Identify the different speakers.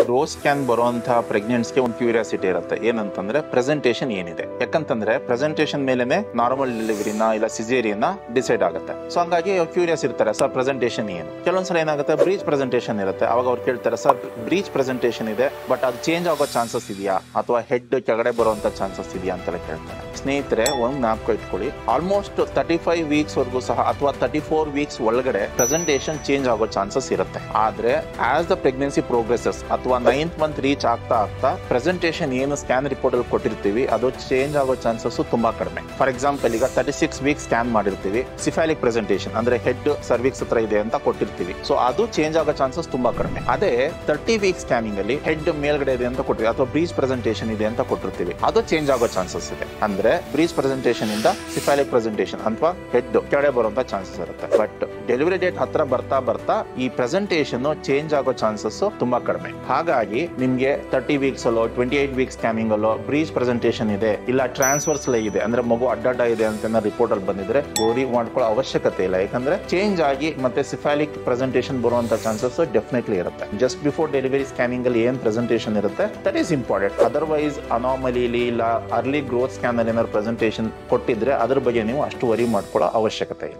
Speaker 1: Rose scan ಬರುವಂತಹ ಪ್ರೆಗ್ನೆನ್ಸ್ಗೆ ಒಂದು curiosity ಇರುತ್ತೆ, ಏನಂತಂದ್ರೆ ಪ್ರೆಸೆಂಟೇಷನ್ ಏನಿದೆ. ಯಾಕಂತಂದ್ರೆ ಪ್ರೆಸೆಂಟೇಷನ್ ಮೇಲೆನೆ ನಾರ್ಮಲ್ ಡೆಲಿವರಿನ ಇಲ್ಲ ಸಿಸೇರಿಯನ್ನ ಡಿಸೈಡ್ ಆಗುತ್ತೆ. ಸೊ ಹಂಗಾಗಿ ಕ್ಯೂರಿಯಸ್ ಇರ್ತಾರೆ, ಸರ್ ಪ್ರೆಸೆಂಟೇಷನ್ ಏನು. ಕೆಲವೊಂದ್ಸಲ ಏನಾಗುತ್ತೆ, ಬ್ರೀಚ್ ಪ್ರೆಸೆಂಟೇಷನ್ ಇರುತ್ತೆ. ಅವಾಗ ಅವ್ರು ಕೇಳ್ತಾರೆ, ಸರ್ ಬ್ರೀಚ್ ಪ್ರೆಸೆಂಟೇಷನ್ ಇದೆ, ಬಟ್ ಅದು ಚೇಂಜ್ ಆಗೋ ಚಾನ್ಸಸ್ ಇದೆಯಾ, ಅಥವಾ ಹೆಡ್ ಕೆಳಗಡೆ ಬರುವಂತ ಚಾನ್ಸಸ್ ಇದೆಯಾ ಅಂತೆಲ್ಲ ಕೇಳ್ತಾರೆ. ಸ್ನೇಹಿತರೆ, ಒಂದು ಜ್ಞಾಪಕ ಇಟ್ಕೊಳ್ಳಿ, ಆಲ್ಮೋಸ್ಟ್ 35 ವೀಕ್ಸ್ ವರೆಗೂ ಸಹ ಅಥವಾ 34 ವೀಕ್ಸ್ ಒಳಗಡೆ ಪ್ರೆಸೆಂಟೇಷನ್ ಚೇಂಜ್ ಆಗೋ ಚಾನ್ಸಸ್ ಇರುತ್ತೆ. ಆದ್ರೆ ಆಸ್ ದ ಪ್ರೆಗ್ನೆನ್ಸಿ ಪ್ರೋಗ್ರೆಸಸ್ ಅಥವಾ 9th ಮಂತ್ ರೀಚ್ ಆಗ್ತಾ ಆಗ್ತಾ ಪ್ರೆಸೆಂಟೇಷನ್ ಏನು ಸ್ಕ್ಯಾನ್ ರಿಪೋರ್ಟ್ ಅಲ್ಲಿ ಕೊಟ್ಟಿರ್ತೀವಿ ಅದು ಚೇಂಜ್ ಆಗೋ ಚಾನ್ಸಸ್ ತುಂಬಾ ಕಡಿಮೆ. ಫಾರ್ ಎಕ್ಸಾಂಪಲ್, ಈಗ 36 ವೀಕ್ಸ್ ಸ್ಕ್ಯಾನ್ ಮಾಡಿರ್ತೀವಿ, ಸಿಫಾಲಿಕ್ ಪ್ರೆಸೆಂಟೇಷನ್ ಅಂದ್ರೆ ಹೆಡ್ ಸರ್ವಿಕ್ಸ್ ಹತ್ರ ಇದೆ ಅಂತ ಕೊಟ್ಟಿರ್ತೀವಿ. ಸೊ ಅದು ಚೇಂಜ್ ಆಗೋ ಚಾನ್ಸಸ್ ತುಂಬಾ ಕಡಿಮೆ. ಅದೇ 30 ವೀಕ್ಸ್ ಸ್ಕ್ಯಾನಿಂಗ್ ಅಲ್ಲಿ ಹೆಡ್ ಮೇಲ್ಗಡೆ ಇದೆ ಅಂತ ಕೊಟ್ಟಿರ್ತೀವಿ ಅಥವಾ ಬ್ರೀಚ್ ಪ್ರೆಸೆಂಟೇಷನ್ ಇದೆ ಅಂತ ಕೊಟ್ಟಿರ್ತೀವಿ, ಅದು ಚೇಂಜ್ ಆಗೋ ಚಾನ್ಸಸ್ ಇದೆ. ಅಂದ್ರೆ ಬ್ರೀಚ್ ಪ್ರೆಸೆಂಟೇಷನ್ ಇಂದ ಸಿಫಾಲಿಕ್ ಪ್ರೆಸೆಂಟೇಷನ್ ಅಥವಾ ಹೆಡ್ ಕೆಳಗಡೆ ಬರುವಂತ ಚಾನ್ಸಸ್ ಇರುತ್ತೆ. ಬಟ್ ಡೆಲಿವರಿ ಡೇಟ್ ಹತ್ರ ಬರ್ತಾ ಬರ್ತಾ ಈ ಪ್ರೆಸೆಂಟೇಷನ್ ಚೇಂಜ್ ಆಗೋ ಚಾನ್ಸಸ್ ತುಂಬಾ ಕಡಿಮೆ. ಹಾಗಾಗಿ ನಿಮ್ಗೆ 30 ವೀಕ್ಸ್ ಅಲ್ಲೋ 28 ವೀಕ್ಸ್ ಸ್ಕ್ಯಾನಿಂಗ್ ಅಲ್ಲೋ ಬ್ರೀಚ್ ಪ್ರೆಸೆಂಟೇಷನ್ ಇದೆ ಇಲ್ಲ ಟ್ರಾನ್ಸ್ಫರ್ಸ್ ಇದೆ ಅಂದ್ರೆ ಮಗು ಅಡ್ಡಡ್ಡ ಇದೆ ಅಂತ ರಿಪೋರ್ಟ್ ಅಲ್ಲಿ ಬಂದಿದ್ರೆ ಗೋರಿ ಮಾಡ್ಕೊಳ್ಳೋ ಅವಶ್ಯಕತೆ ಇಲ್ಲ. ಯಾಕಂದ್ರೆ ಚೇಂಜ್ ಆಗಿ ಮತ್ತೆ ಸಿಫಾಲಿಕ್ ಪ್ರೆಸೆಂಟೇಷನ್ ಬರುವಂತ ಚಾನ್ಸಸ್ ಡೆಫಿನೆಟ್ಲಿ ಇರುತ್ತೆ. ಜಸ್ಟ್ ಬಿಫೋರ್ ಡೆಲಿವರಿ ಸ್ಕ್ಯಾನಿಂಗ್ ಅಲ್ಲಿ ಏನ್ ಪ್ರೆಸೆಂಟೇಷನ್ ಇರುತ್ತೆ ದಟ್ ಈಸ್ ಇಂಪಾರ್ಟೆಂಟ್. ಅದರ್ವೈಸ್ ಅನಾಮಲಿಲಿ ಇಲ್ಲ ಅರ್ಲಿ ಗ್ರೋತ್ ಸ್ಕ್ಯಾನ್ ಅಲ್ಲಿ ಏನಾದ್ರು ಪ್ರೆಸೆಂಟೇಷನ್ ಕೊಟ್ಟಿದ್ರೆ ಅದ್ರ ಬಗ್ಗೆ ನೀವು ಅಷ್ಟು ವರಿ ಮಾಡ್ಕೊಳ್ಳೋ ಅವಶ್ಯಕತೆ ಇಲ್ಲ.